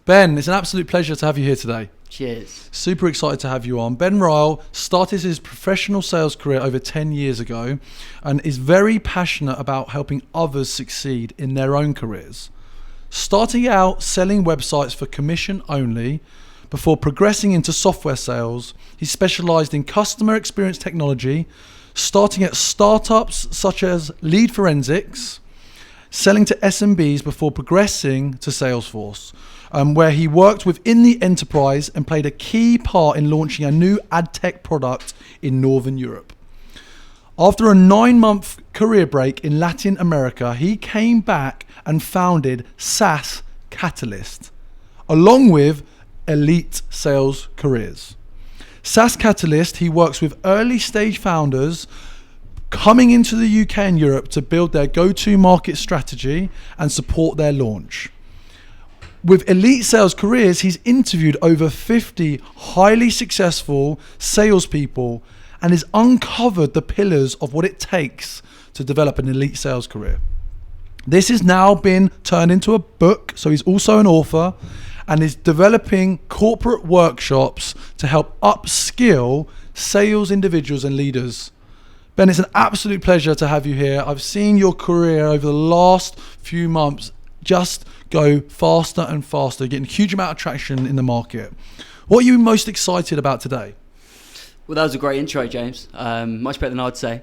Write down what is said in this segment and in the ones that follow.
Ben, it's an absolute pleasure to have you here today. Cheers. Super excited to have you on. Ben Riall started his professional sales career over 10 years ago and is very passionate about helping others succeed in their own careers. Starting out selling websites for commission only, before progressing into software sales, he specialized in customer experience technology, starting at startups such as Lead Forensics, selling to SMBs before progressing to Salesforce, where he worked within the enterprise and played a key part in launching a new ad tech product in Northern Europe. After a 9-month career break in Latin America, he came back and founded SaaS Catalyst, along with Elite Sales Careers. SaaS Catalyst, he works with early stage founders coming into the UK and Europe to build their go-to market strategy and support their launch. With Elite Sales Careers, he's interviewed over 50 highly successful salespeople and has uncovered the pillars of what it takes to develop an elite sales career. This has now been turned into a book, so he's also an author and is developing corporate workshops to help upskill sales individuals and leaders. Ben, it's an absolute pleasure to have you here. I've seen your career over the last few months just go faster and faster, getting a huge amount of traction in the market. What are you most excited about today? Well, that was a great intro, James. Much better than I'd say.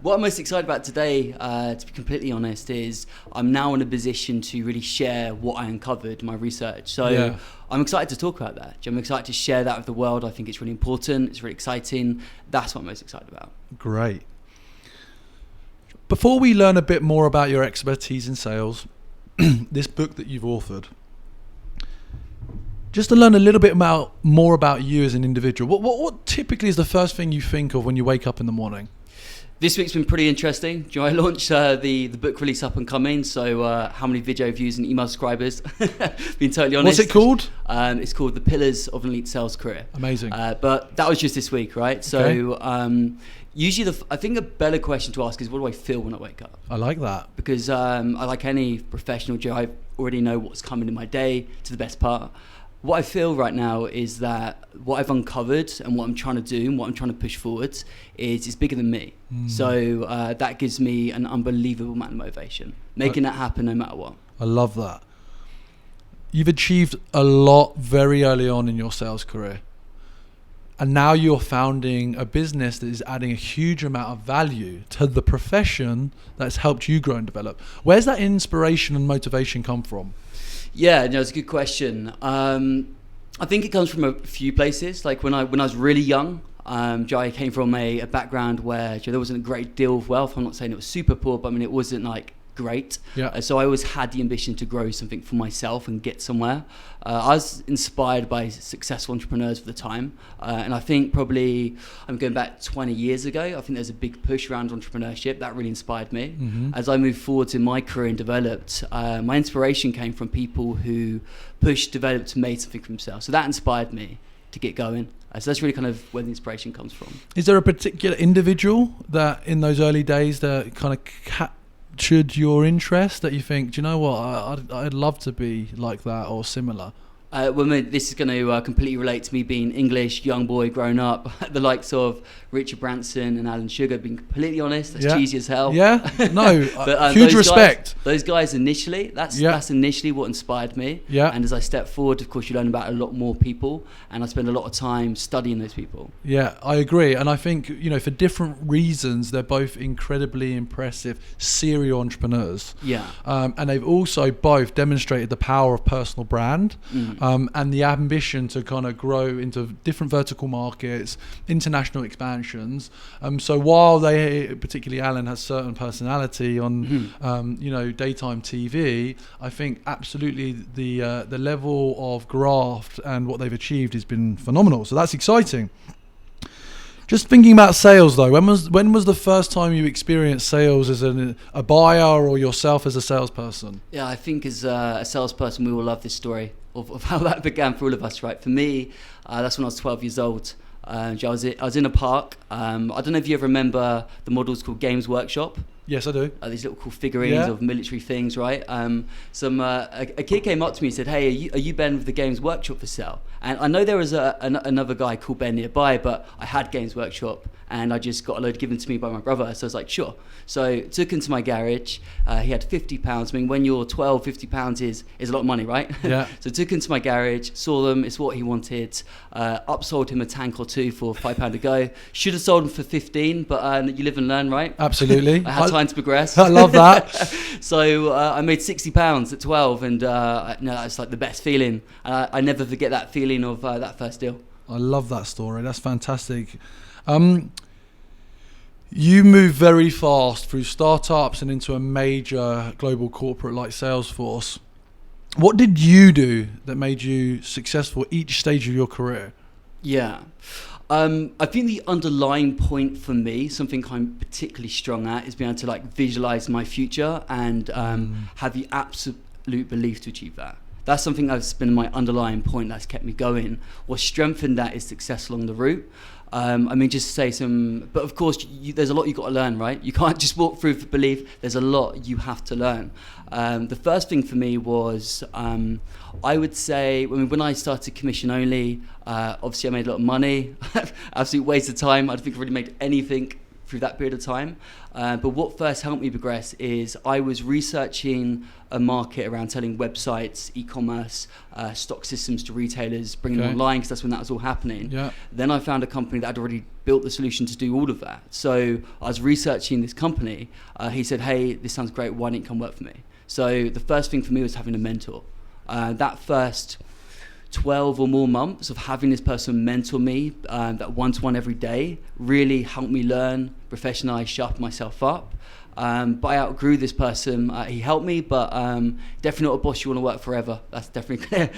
What I'm most excited about today, to be completely honest, is I'm now in a position to really share what I uncovered in my research. So I'm excited to talk about that. I'm excited to share that with the world. I think it's really important. It's really exciting. That's what I'm most excited about. Great. Before we learn a bit more about your expertise in sales, this book that you've authored, just to learn a little bit more about you as an individual, what typically is the first thing you think of when you wake up in the morning? This week's been pretty interesting. I launched the book release up and coming, so how many video views and email subscribers? Being totally honest. What's it called? It's called The Pillars of an Elite Sales Career. Amazing. But that was just this week, right? So usually I think a better question to ask is, what do I feel when I wake up? I like that. Because I like any professional, I already know what's coming in my day to the best part. What I feel right now is that what I've uncovered and what I'm trying to do and what I'm trying to push forward is bigger than me. So that gives me an unbelievable amount of motivation, making that happen no matter what. I love that. You've achieved a lot very early on in your sales career. And now you're founding a business that is adding a huge amount of value to the profession that's helped you grow and develop. Where's that inspiration and motivation come from? Yeah, no, it's a good question. I think it comes from a few places. Like when I was really young, I came from a background where there wasn't a great deal of wealth. I'm not saying it was super poor, but I mean, it wasn't like great. So I always had the ambition to grow something for myself and get somewhere. I was inspired by successful entrepreneurs of the time. And I think probably I'm going back 20 years ago. I think there's a big push around entrepreneurship that really inspired me. As I moved forward in my career and developed, my inspiration came from people who pushed, developed, made something for themselves. So that inspired me to get going. So that's really kind of where the inspiration comes from. Is there a particular individual that in those early days that kind of captured your interest, that you think, do you know what, I'd love to be like that or similar? Well, this is going to completely relate to me being English, young boy, grown up, the likes of Richard Branson and Alan Sugar, being completely honest. That's cheesy as hell. Yeah, no, but, huge respect. Those guys initially, that's initially what inspired me. Yeah. And as I step forward, of course, you learn about a lot more people, and I spend a lot of time studying those people. Yeah, I agree. And I think, for different reasons, they're both incredibly impressive serial entrepreneurs. Yeah. And they've also both demonstrated the power of personal brand. And the ambition to kind of grow into different vertical markets, international expansions. So while particularly Alan, has certain personality on, daytime TV, I think absolutely the level of graft and what they've achieved has been phenomenal. So that's exciting. Just thinking about sales though, when was the first time you experienced sales as a buyer or yourself as a salesperson? Yeah, I think as a salesperson, we all love this story of how that began for all of us, right? For me, that's when I was 12 years old. I was in a park. I don't know if you ever remember the models called Games Workshop. Yes, I do. These little cool figurines of military things, right? A kid came up to me and said, "Hey, are you Ben with the Games Workshop for sale?" And I know there was another guy called Ben nearby, but I had Games Workshop and I just got a load given to me by my brother. So I was like, sure. So took him to my garage. He had £50. I mean, when you're 12, £50 is a lot of money, right? Yeah. So took him to my garage, saw them. It's what he wanted. Upsold him a tank or two for £5 a go. Should have sold him for 15, but you live and learn, right? Absolutely. I had time to progress. I love that. So I made £60 at 12, and that's like the best feeling. I never forget that feeling of that first deal. I love that story. That's fantastic. You move very fast through startups and into a major global corporate like Salesforce. What did you do that made you successful each stage of your career? Yeah. I think the underlying point for me, something I'm particularly strong at, is being able to like visualize my future and have the absolute belief to achieve that. That's something that's been my underlying point that's kept me going. What's strengthened that is success along the route. I mean, just to say but of course, there's a lot you've got to learn, right? You can't just walk through for belief. There's a lot you have to learn. The first thing for me was, I would say, when I started commission only, obviously I made a lot of money, absolute waste of time. I don't think I really made anything through that period of time. But what first helped me progress is I was researching a market around selling websites, e-commerce, stock systems to retailers, bringing them online, because that's when that was all happening. Yeah. Then I found a company that had already built the solution to do all of that. So I was researching this company. He said, "Hey, this sounds great. Why don't you come work for me?" So the first thing for me was having a mentor. That first 12 or more months of having this person mentor me, that one-to-one every day, really helped me learn, professionalize, sharpen myself up. But I outgrew this person. He helped me, but definitely not a boss you want to work forever. That's definitely clear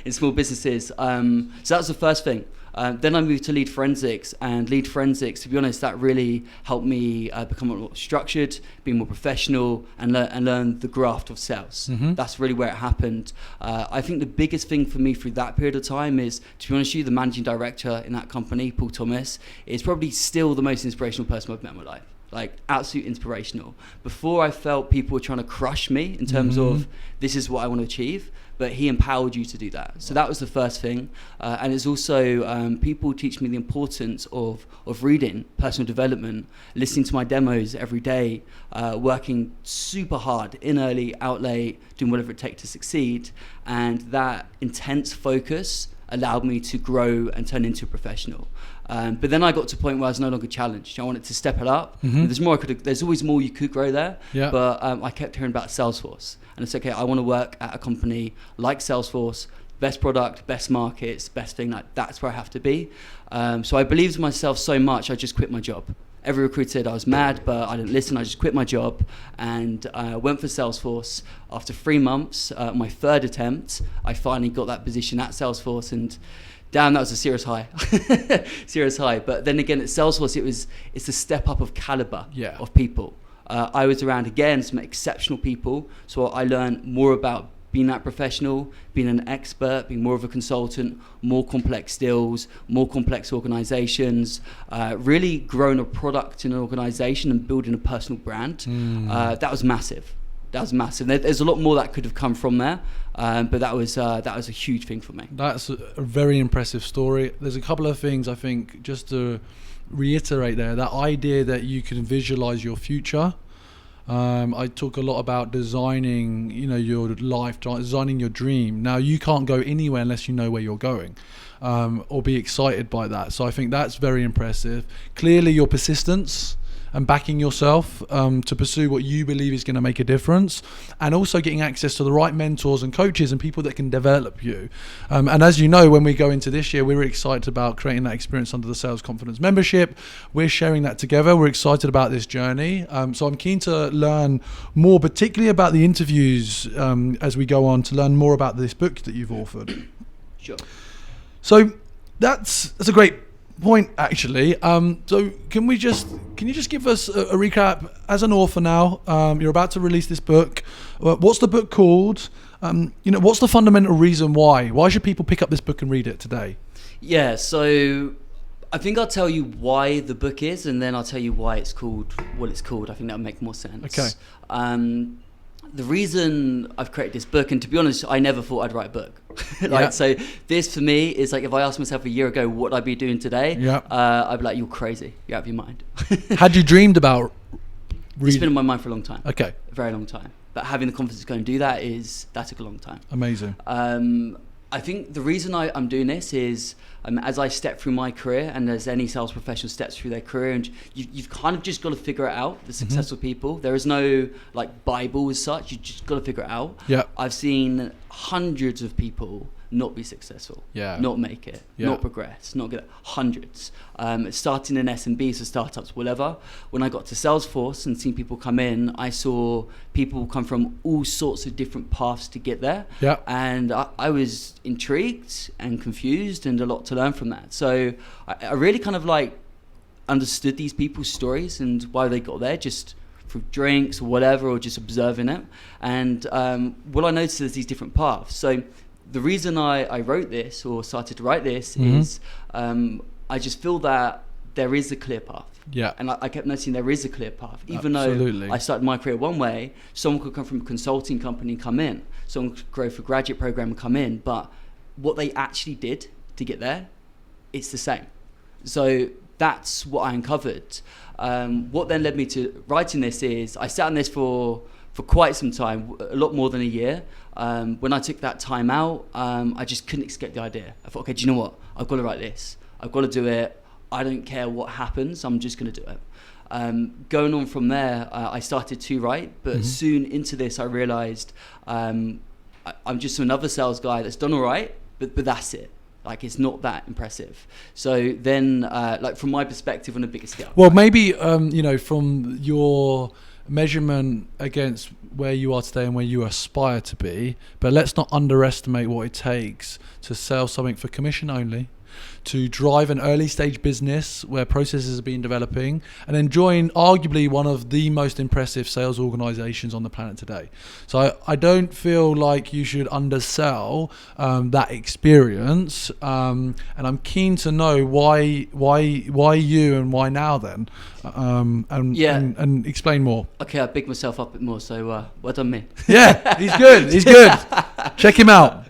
in small businesses. So that's the first thing. Then I moved to lead forensics, and lead forensics, to be honest, that really helped me become more structured, be more professional, and learn the graft of sales. Mm-hmm. That's really where it happened. I think the biggest thing for me through that period of time is, to be honest with you, the managing director in that company, Paul Thomas, is probably still the most inspirational person I've met in my life. Like, absolute inspirational. Before, I felt people were trying to crush me in terms of, this is what I want to achieve, but he empowered you to do that. So that was the first thing. And it's also, people teach me the importance of reading, personal development, listening to my demos every day, working super hard, in early, out late, doing whatever it takes to succeed. And that intense focus allowed me to grow and turn into a professional. But then I got to a point where I was no longer challenged. I wanted to step it up. Mm-hmm. There's always more you could grow there. Yeah. But I kept hearing about Salesforce. And it's okay, I want to work at a company like Salesforce, best product, best markets, best thing, like that's where I have to be. So I believed in myself so much, I just quit my job. Every recruiter said I was mad, but I didn't listen. I just quit my job and went for Salesforce. After 3 months, my third attempt, I finally got that position at Salesforce, and damn, that was a serious high. Serious high. But then again, at Salesforce, it's a step up of caliber of people. I was around, again, some exceptional people. So I learned more about being that professional, being an expert, being more of a consultant, more complex deals, more complex organizations, really growing a product in an organization and building a personal brand. That was massive. There's a lot more that could have come from there, but that was a huge thing for me. That's a very impressive story. There's a couple of things I think, just to reiterate there, that idea that you can visualize your future. I talk a lot about designing, your life, designing your dream. Now, you can't go anywhere unless you know where you're going, or be excited by that. So I think that's very impressive. Clearly, your persistence and backing yourself to pursue what you believe is going to make a difference, and also getting access to the right mentors and coaches and people that can develop you. And as you know, when we go into this year, we're excited about creating that experience under the Sales Confidence membership. We're sharing that together. We're excited about this journey. So I'm keen to learn more, particularly about the interviews as we go on, to learn more about this book that you've authored. Sure. So that's a great point, actually. So can you just give us a recap? As an author now, you're about to release this book. What's the book called? What's the fundamental reason why should people pick up this book and read it today? Yeah, so I think I'll tell you why the book is, and then I'll tell you why it's called what it's called. I think that'll make more sense. Okay. The reason I've created this book, and to be honest, I never thought I'd write a book. So this for me is like, if I asked myself a year ago what I'd be doing today, I'd be like, you're crazy, you're out of your mind. Had you dreamed about reading? It's been in my mind for a long time. Okay. A very long time. But having the confidence to go and do that took a long time. Amazing. I think the reason I'm doing this is as I step through my career, and as any sales professional steps through their career, and you've kind of just got to figure it out, the successful people. There is no like Bible as such. You just got to figure it out. Yeah. I've seen hundreds of people not be successful, not make it, not progress, not get it. Hundreds. Starting in SMBs or startups, whatever. When I got to Salesforce and seen people come in, I saw people come from all sorts of different paths to get there. Yeah. And I was intrigued and confused, and a lot to learn from that. So I really kind of like understood these people's stories and why they got there, just through drinks or whatever, or just observing it. And what I noticed is these different paths. So the reason I wrote this, or started to write this, is I just feel that there is a clear path. Yeah. And I kept noticing there is a clear path. Even Absolutely. though I started my career one way, someone could come from a consulting company and come in. Someone could go for a graduate program and come in. But what they actually did to get there, it's the same. So that's what I uncovered. What then led me to writing this is I sat on this for quite some time, a lot more than a year. When I took that time out, I just couldn't escape the idea. I thought, okay, do you know what? I've got to write this. I've got to do it. I don't care what happens. I'm just going to do it. Going on from there, I started to write, but soon into this, I realized I'm just another sales guy that's done all right, but that's it. Like, it's not that impressive. So then, like from my perspective on a bigger scale. Well, maybe, from your measurement against where you are today and where you aspire to be, but let's not underestimate what it takes to sell something for commission only, to drive an early stage business where processes are being developing, and then join arguably one of the most impressive sales organizations on the planet today. So I don't feel like you should undersell that experience, and I'm keen to know why you and why now then, and explain more. Okay, I big myself up a bit more, so well done me. Yeah, he's good. Check him out.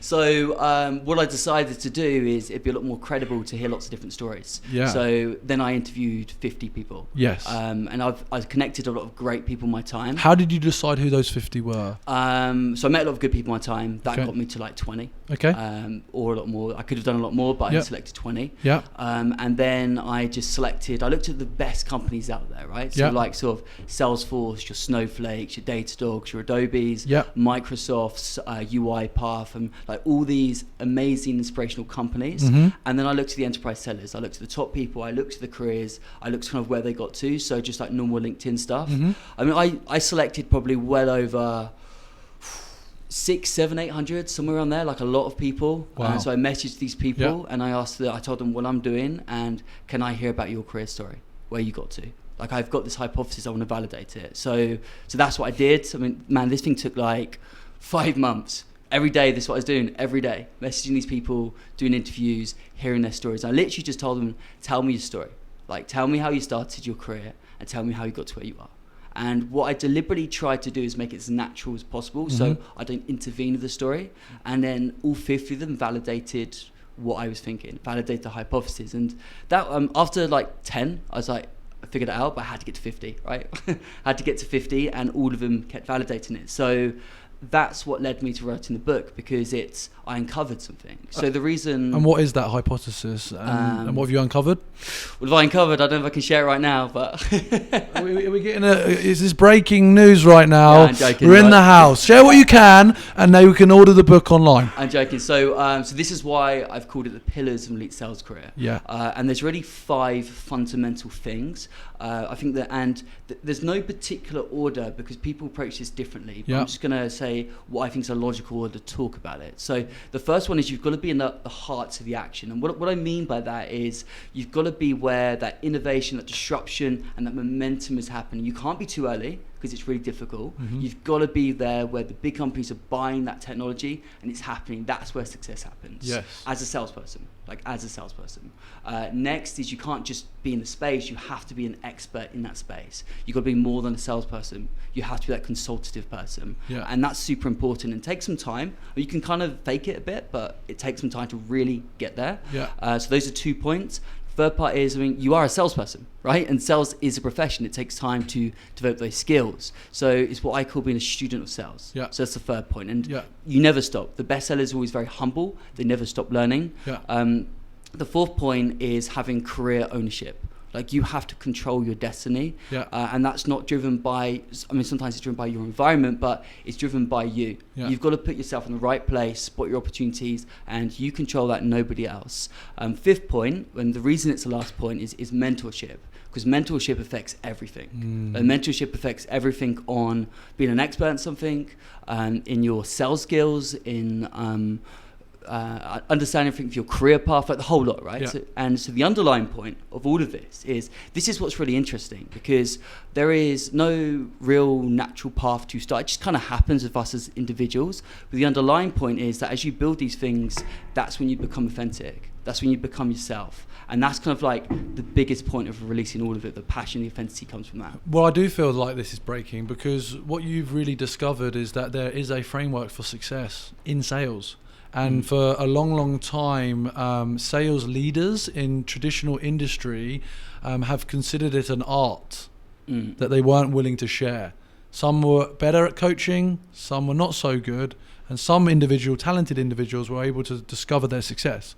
So what I decided to do is it'd be a lot more credible to hear lots of different stories. Yeah. So then I interviewed 50 people. Yes. And I've connected a lot of great people in my time. How did you decide who those 50 were? So I met a lot of good people in my time. That got me to like 20. Okay. Or a lot more. I could have done a lot more, but I selected 20. Yeah. And then I looked at the best companies out there, right? So like sort of Salesforce, your Snowflakes, your Datadogs, your Adobes, Microsoft's, UiPath, and like all these amazing inspirational companies. And then I looked at the enterprise sellers. I looked at the top people. I looked at the careers. I looked kind of where they got to. So just like normal LinkedIn stuff. I mean, I selected probably well over 600, 700, 800, somewhere around there, like a lot of people. Wow. So I messaged these people and I told them what I'm doing and can I hear about your career story, where you got to. Like, I've got this hypothesis, I want to validate it. So that's what I did. I mean, man, this thing took like 5 months. Every day, this is what I was doing, every day. Messaging these people, doing interviews, hearing their stories. I literally just told them, tell me your story. Like, tell me how you started your career and tell me how you got to where you are. And what I deliberately tried to do is make it as natural as possible, so I don't intervene with the story. And then all 50 of them validated what I was thinking, validated the hypothesis. And that after like 10, I was like, I figured it out, but I had to get to 50, right? I had to get to 50, and all of them kept validating it. So that's what led me to writing the book, because I uncovered something. So the reason... And what is that hypothesis? And what have you uncovered? What have I uncovered? I don't know if I can share it right now, but... Are we getting is this breaking news right now? Yeah, I'm joking. We're in the house. Share what you can, and now you can order the book online. I'm joking. So this is why I've called it the pillars of an elite sales career. Yeah. And there's really 5 fundamental things. I think that, and there's no particular order because people approach this differently. But I'm just going to say what I think is a logical order to talk about it. So the first one is you've got to be in the heart of the action. And what I mean by that is you've got to be where that innovation, that disruption, and that momentum is happening. You can't be too early, because it's really difficult. Mm-hmm. You've got to be there where the big companies are buying that technology and it's happening. That's where success happens. Yes. As a salesperson. Next is you can't just be in the space, you have to be an expert in that space. You've got to be more than a salesperson. You have to be that consultative person. Yeah. And that's super important and takes some time. You can kind of fake it a bit, but it takes some time to really get there. Yeah. So those are 2 points. Third part is, you are a salesperson, right? And sales is a profession. It takes time to develop those skills. So it's what I call being a student of sales. Yeah. So that's the third point. And Yeah. you never stop. The best sellers are always very humble. They never stop learning. Yeah. The fourth point is having career ownership. Like, you have to control your destiny. Yeah. And that's not driven by, sometimes it's driven by your environment, but it's driven by you. Yeah. You've got to put yourself in the right place, spot your opportunities, and you control that, nobody else. Fifth point, and the reason it's the last point, is mentorship. Because mentorship affects everything. And mentorship affects everything on being an expert in something, in your sales skills, in understanding everything for your career path, like the whole lot, right? Yeah. So the underlying point of all of this is what's really interesting, because there is no real natural path to start. It just kind of happens with us as individuals. But the underlying point is that as you build these things, that's when you become authentic. That's when you become yourself. And that's kind of like the biggest point of releasing all of it. The passion, the authenticity comes from that. Well, I do feel like this is breaking, because what you've really discovered is that there is a framework for success in sales. And for a long, long time, sales leaders in traditional industry have considered it an art that they weren't willing to share. Some were better at coaching, some were not so good, and some talented individuals were able to discover their success.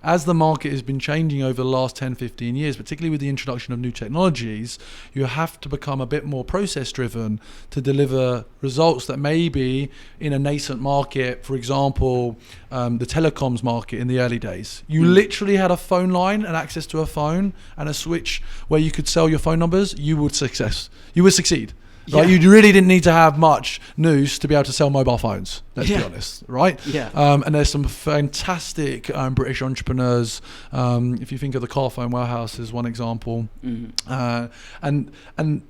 As the market has been changing over the last 10, 15 years, particularly with the introduction of new technologies, you have to become a bit more process-driven to deliver results that maybe in a nascent market, for example, the telecoms market in the early days. You literally had a phone line and access to a phone and a switch where you could sell your phone numbers, you would succeed. Yeah. Right? You really didn't need to have much news to be able to sell mobile phones, let's be honest, right? Yeah. And there's some fantastic British entrepreneurs. If you think of the car phone warehouse as one example, and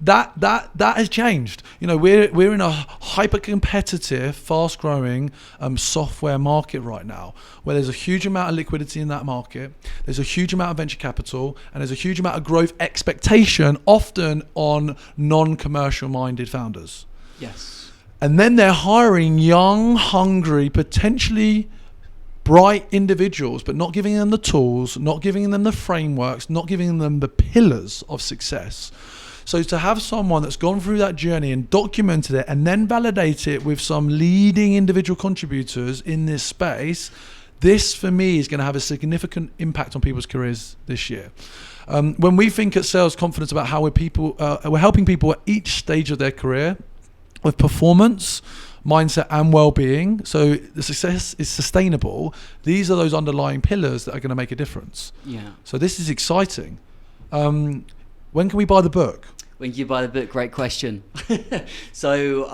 that has changed. We're in a hyper competitive, fast growing software market right now, where there's a huge amount of liquidity in that market. There's a huge amount of venture capital, and there's a huge amount of growth expectation, often on non-commercial minded founders. Yes. And then they're hiring young, hungry, potentially bright individuals, but not giving them the tools, not giving them the frameworks, not giving them the pillars of success. So to have someone that's gone through that journey and documented it and then validate it with some leading individual contributors in this space, this for me is going to have a significant impact on people's careers this year. When we think at Sales Confidence about how we're helping people at each stage of their career with performance, mindset, and well-being, so the success is sustainable. These are those underlying pillars that are going to make a difference. Yeah. So this is exciting. When can we buy the book? When can you buy the book? Great question. So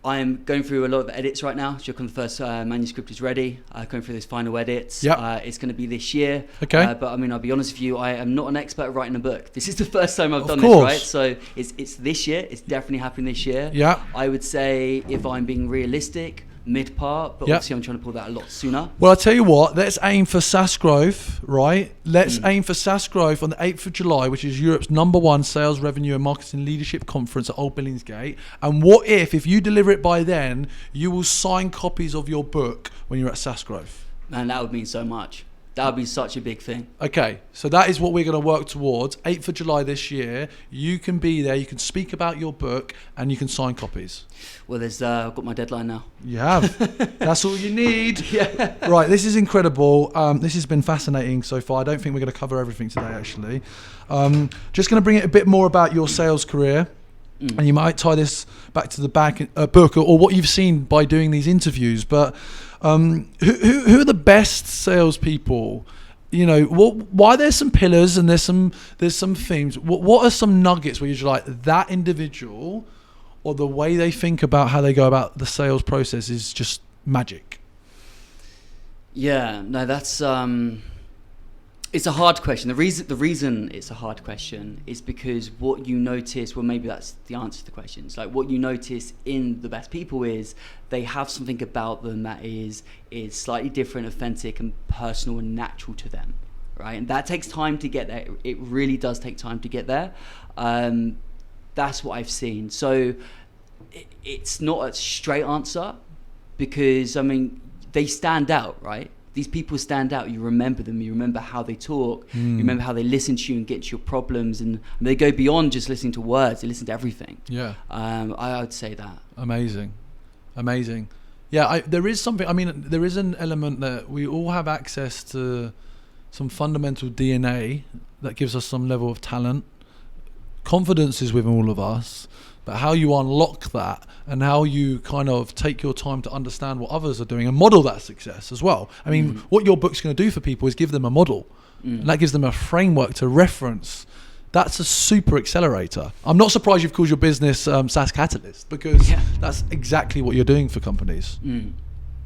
I'm going through a lot of edits right now. So the first manuscript is ready. Going through those final edits. Yep. It's going to be this year. Okay. But I'll be honest with you, I am not an expert at writing a book. This is the first time I've done course. this, right? So it's this year. It's definitely happening this year. Yeah. I would say, if I'm being realistic, mid-part, but obviously I'm trying to pull that a lot sooner. Well, I'll tell you what, let's aim for SaaS growth, right? Let's aim for SaaS growth on the 8th of July, which is Europe's #1 sales, revenue and marketing leadership conference at Old Billingsgate. And what if you deliver it by then, you will sign copies of your book when you're at SaaS growth? Man, that would mean so much. That would be such a big thing. Okay, so that is what we're going to work towards. 8th of July this year, you can be there, you can speak about your book, and you can sign copies. Well, I've got my deadline now. You have. That's all you need. Yeah. Right, this is incredible. This has been fascinating so far. I don't think we're going to cover everything today, actually. Just going to bring it a bit more about your sales career. And you might tie this back to the book or what you've seen by doing these interviews. But who are the best salespeople? Why there's some pillars and there's some themes. What are some nuggets where you're like, that individual or the way they think about how they go about the sales process is just magic? Yeah, no, that's It's a hard question. The reason it's a hard question is because what you notice, well, maybe that's the answer to the question. It's like what you notice in the best people is they have something about them that is slightly different, authentic, and personal and natural to them, right? And that takes time to get there. It really does take time to get there. That's what I've seen. So it's not a straight answer because, I mean, they stand out, right? These people stand out. You remember them. You remember how they talk. You remember how they listen to you and get to your problems. And they go beyond just listening to words. They listen to everything. Yeah. I would say that. Amazing. Yeah, there is something. I mean, there is an element that we all have access to some fundamental DNA that gives us some level of talent. Confidence is within all of us. But how you unlock that and how you kind of take your time to understand what others are doing and model that success as well. I mean, what your book's going to do for people is give them a model. And that gives them a framework to reference. That's a super accelerator. I'm not surprised you've called your business SaaS Catalyst because that's exactly what you're doing for companies.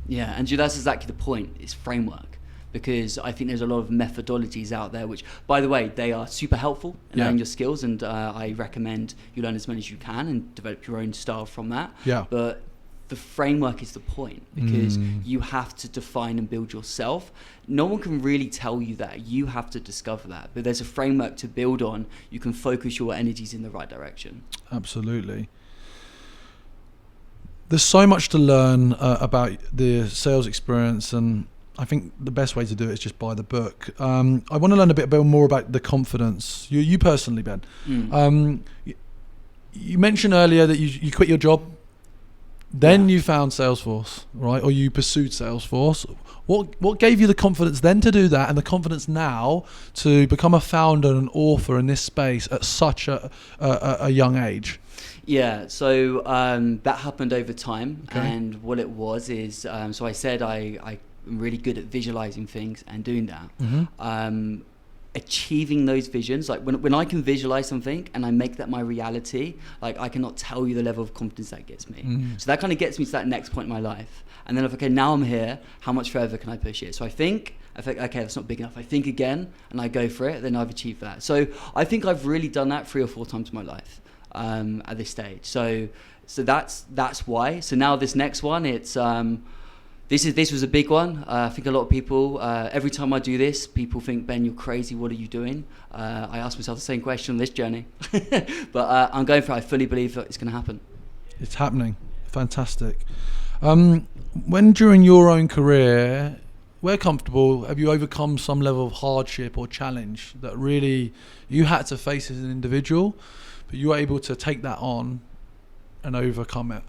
Yeah, and that's exactly the point. It's framework. Because I think there's a lot of methodologies out there, which, by the way, they are super helpful in learning your skills, and I recommend you learn as many as you can and develop your own style from that. Yeah. But the framework is the point, because you have to define and build yourself. No one can really tell you that. You have to discover that. But there's a framework to build on. You can focus your energies in the right direction. Absolutely. There's so much to learn about the sales experience, and I think the best way to do it is just buy the book. I want to learn a bit more about the confidence. You personally, Ben. You mentioned earlier that you quit your job, then you found Salesforce, right? Or you pursued Salesforce. What gave you the confidence then to do that, and the confidence now to become a founder and an author in this space at such a young age? Yeah, so that happened over time, and what it was is, so I said I'm really good at visualizing things and doing that. Achieving those visions, like when I can visualize something and I make that my reality, like I cannot tell you the level of confidence that gets me. So that kind of gets me to that next point in my life. And then okay, now I'm here, how much further can I push it? So I think, okay, that's not big enough. I think again and I go for it, then I've achieved that. So I think I've really done that 3 or 4 times in my life at this stage. So that's why. So now this next one, it's This was a big one. I think a lot of people, every time I do this, people think, Ben, you're crazy. What are you doing? I ask myself the same question on this journey. But I'm going for it. I fully believe that it's going to happen. It's happening. Fantastic. When during your own career, where comfortable, have you overcome some level of hardship or challenge that really you had to face as an individual, but you were able to take that on and overcome it?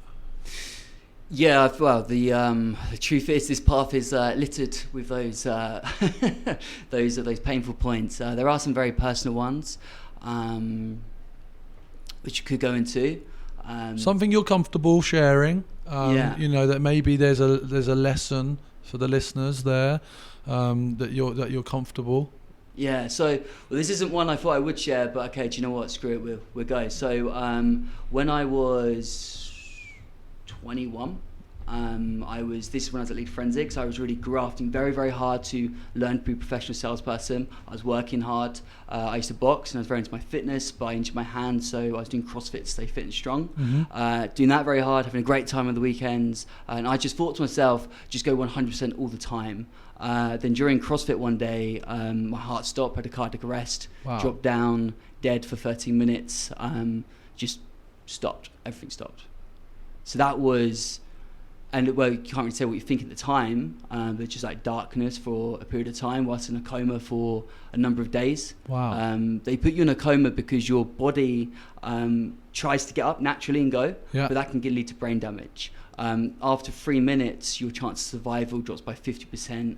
Yeah, well, the truth is, this path is littered with those those painful points. There are some very personal ones, which you could go into. Something you're comfortable sharing. Yeah. You know, that maybe there's a lesson for the listeners there, that you're comfortable. Yeah, so this isn't one I thought I would share, but okay, do you know what? Screw it, we'll go. So when I was 21, this is when I was at Lead Forensics. I was really grafting very, very hard to learn to be a professional salesperson. I was working hard. I used to box and I was very into my fitness, but I injured my hand, so I was doing CrossFit to stay fit and strong. Doing that very hard, having a great time on the weekends, and I just thought to myself, just go 100% all the time. Then during CrossFit one day, my heart stopped, had a cardiac arrest, dropped down, dead for 13 minutes, just stopped, everything stopped. So that was, and well, you can't really say what you think at the time, but just like darkness for a period of time, whilst in a coma for a number of days. Wow. They put you in a coma because your body tries to get up naturally and go, but that can lead to brain damage. After 3 minutes, your chance of survival drops by 50%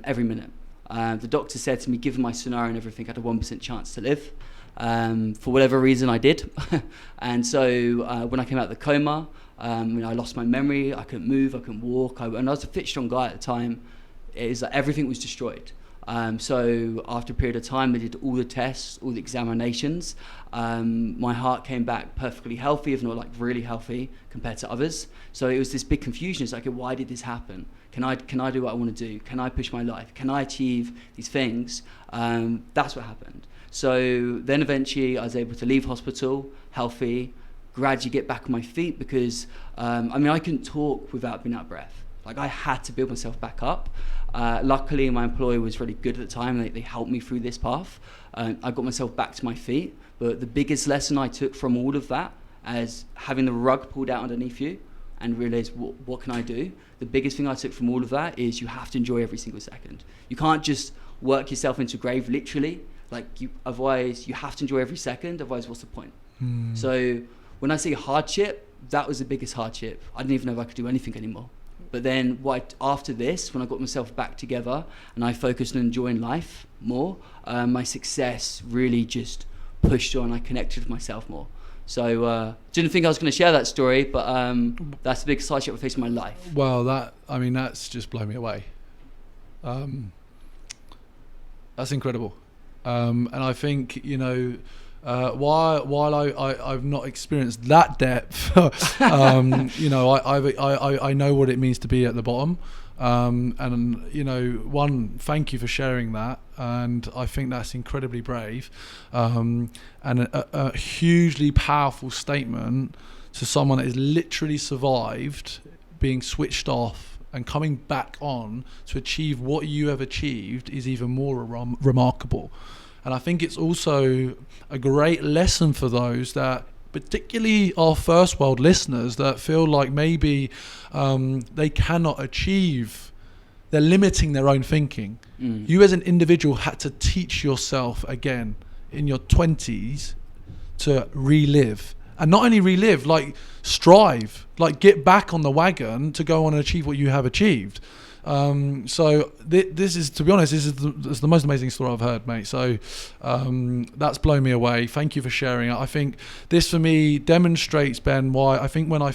every minute. The doctor said to me, given my scenario and everything, I had a 1% chance to live. For whatever reason, I did. And so when I came out of the coma, I lost my memory, I couldn't move, I couldn't walk, and I was a fit, strong guy at the time. It was like everything was destroyed. So after a period of time, they did all the tests, all the examinations. My heart came back perfectly healthy, if not like really healthy compared to others. So it was this big confusion. It's like, okay, why did this happen? Can I do what I want to do? Can I push my life? Can I achieve these things? That's what happened. So then eventually I was able to leave hospital healthy, gradually get back on my feet because, I couldn't talk without being out of breath. Like I had to build myself back up. Luckily, my employer was really good at the time. They helped me through this path. I got myself back to my feet. But the biggest lesson I took from all of that, as having the rug pulled out underneath you and realize what can I do? The biggest thing I took from all of that is you have to enjoy every single second. You can't just work yourself into a grave, literally. Otherwise, you have to enjoy every second. Otherwise, what's the point? So when I say hardship, that was the biggest hardship. I didn't even know if I could do anything anymore. But then after this, when I got myself back together and I focused on enjoying life more, my success really just pushed on. I connected with myself more. So didn't think I was going to share that story, but that's the biggest hardship I faced in my life. Well, that's just blown me away. That's incredible. And I think, while I've not experienced that depth, I know what it means to be at the bottom. Thank you for sharing that, and I think that's incredibly brave, and a hugely powerful statement to someone that has literally survived being switched off and coming back on to achieve what you have achieved is even more remarkable. And I think it's also a great lesson for those that, particularly our first world listeners, that feel like maybe they cannot achieve, they're limiting their own thinking. You as an individual had to teach yourself again in your 20s to relive. And not only relive, like strive, like get back on the wagon to go on and achieve what you have achieved. So this is, to be honest, this is the most amazing story I've heard, mate. So that's blown me away. Thank you for sharing it. I think this for me demonstrates, Ben, why I think when I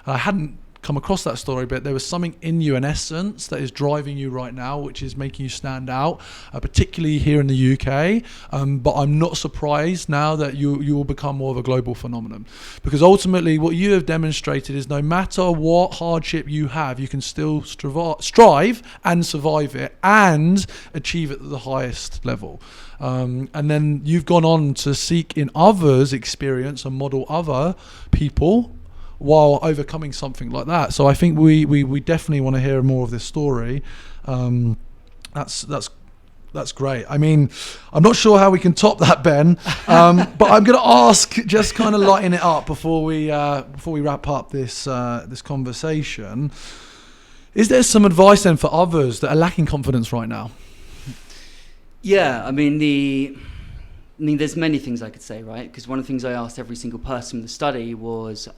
hadn't come across that story, but there was something in you, an essence that is driving you right now, which is making you stand out, particularly here in the UK. But I'm not surprised now that you will become more of a global phenomenon, because ultimately what you have demonstrated is no matter what hardship you have, you can still strive and survive it and achieve it at the highest level. And then you've gone on to seek in others' experience and model other people while overcoming something like that. So I think we definitely want to hear more of this story. That's great. I mean, I'm not sure how we can top that, Ben, but I'm going to ask, just kind of lighten it up before we wrap up this conversation. Is there some advice then for others that are lacking confidence right now? Yeah, there's many things I could say, right? Because one of the things I asked every single person in the study was,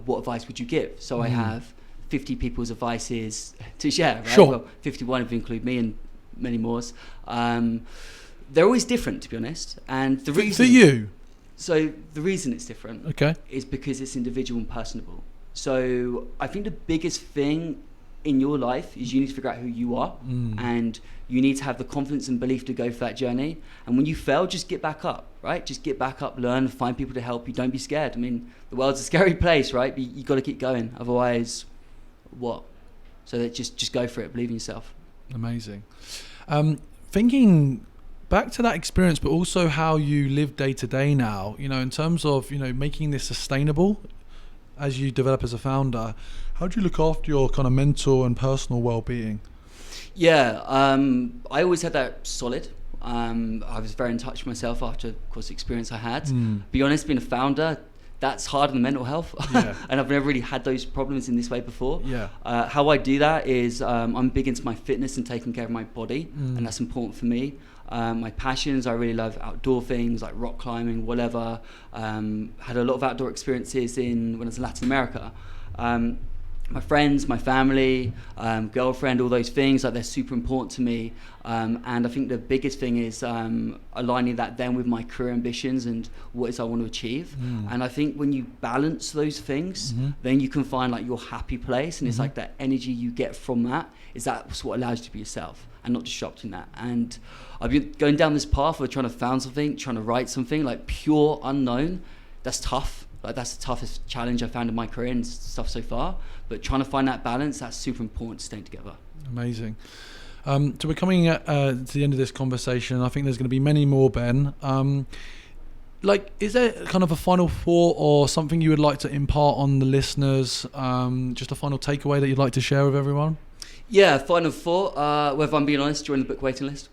what advice would you give? So I have 50 people's advices to share, right? Sure. Well, 51 if you include me and many more. They're always different, to be honest. And the reason... For you? So the reason it's different is because it's individual and personable. So I think the biggest thing in your life is you need to figure out who you are, and you need to have the confidence and belief to go for that journey. And when you fail, just get back up, right? Just get back up, learn, find people to help you. Don't be scared. I mean, the world's a scary place, right? But you got to keep going. Otherwise, what? So that just go for it. Believe in yourself. Amazing. Thinking back to that experience, but also how you live day to day now, in terms of, making this sustainable as you develop as a founder, how do you look after your kind of mental and personal well-being? Yeah, I always had that solid. I was very in touch with myself after, of course, the experience I had. Be honest, being a founder, that's hard on the mental health. Yeah. And I've never really had those problems in this way before. Yeah. How I do that is I'm big into my fitness and taking care of my body, and that's important for me. My passions, I really love outdoor things like rock climbing, whatever. Had a lot of outdoor experiences when I was in Latin America. my friends, my family, girlfriend, all those things, like they're super important to me. And I think the biggest thing is aligning that then with my career ambitions and what it is I want to achieve. And I think when you balance those things, then you can find like your happy place. And it's like that energy you get from that that's what allows you to be yourself and not disrupting that. And I've been going down this path of trying to found something, trying to write something like pure unknown. That's tough. Like that's the toughest challenge I found in my career and stuff so far. But trying to find that balance, that's super important to staying together. Amazing. So we're coming to the end of this conversation. I think there's going to be many more, Ben. Is there kind of a final thought or something you would like to impart on the listeners? Just a final takeaway that you'd like to share with everyone? Yeah, final thought. Well, if I'm being honest, join the book waiting list.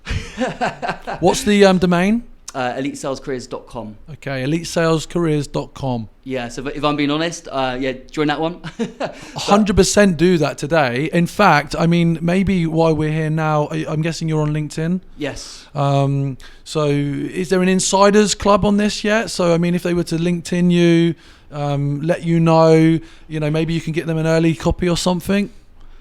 What's the domain? EliteSalesCareers.com. Okay, EliteSalesCareers.com. Yeah, so if I'm being honest, join that one. 100% do that today. In fact, I mean, maybe why we're here now, I'm guessing you're on LinkedIn? Yes. So is there an insiders club on this yet? So, I mean, if they were to LinkedIn you, let you know, maybe you can get them an early copy or something?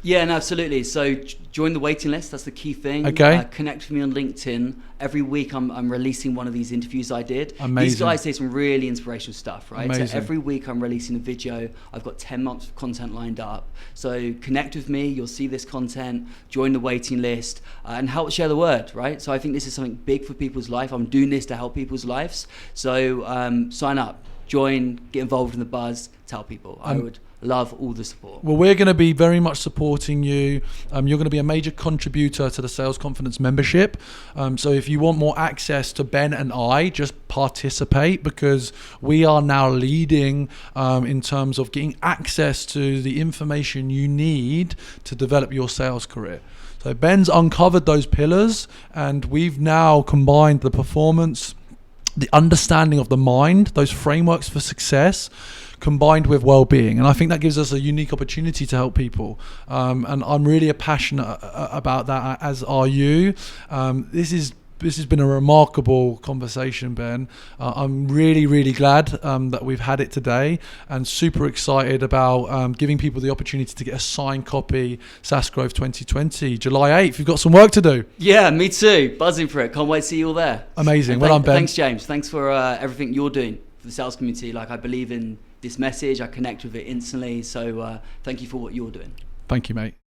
Yeah, no, absolutely. So join the waiting list. That's the key thing. Okay. Connect with me on LinkedIn. Every week I'm releasing one of these interviews I did. Amazing. These guys say some really inspirational stuff, right? Amazing. So every week I'm releasing a video. I've got 10 months of content lined up. So connect with me. You'll see this content. Join the waiting list and help share the word, right? So I think this is something big for people's life. I'm doing this to help people's lives. So sign up, join, get involved in the buzz, tell people. I would love all the support. Well, we're going to be very much supporting you. You're going to be a major contributor to the Sales Confidence membership. So if you want more access to Ben and I, just participate, because we are now leading in terms of getting access to the information you need to develop your sales career. So Ben's uncovered those pillars, and we've now combined the performance, the understanding of the mind, those frameworks for success, combined with well-being. And I think that gives us a unique opportunity to help people. And I'm really passionate about that, as are you. This has been a remarkable conversation, Ben. I'm really, really glad that we've had it today, and super excited about giving people the opportunity to get a signed copy, SaaS Growth 2020, July 8th. You've got some work to do. Yeah, me too. Buzzing for it. Can't wait to see you all there. Amazing. Well done, Ben. Thanks, James. Thanks for everything you're doing for the sales community. Like, I believe in this message. I connect with it instantly. So thank you for what you're doing. Thank you, mate.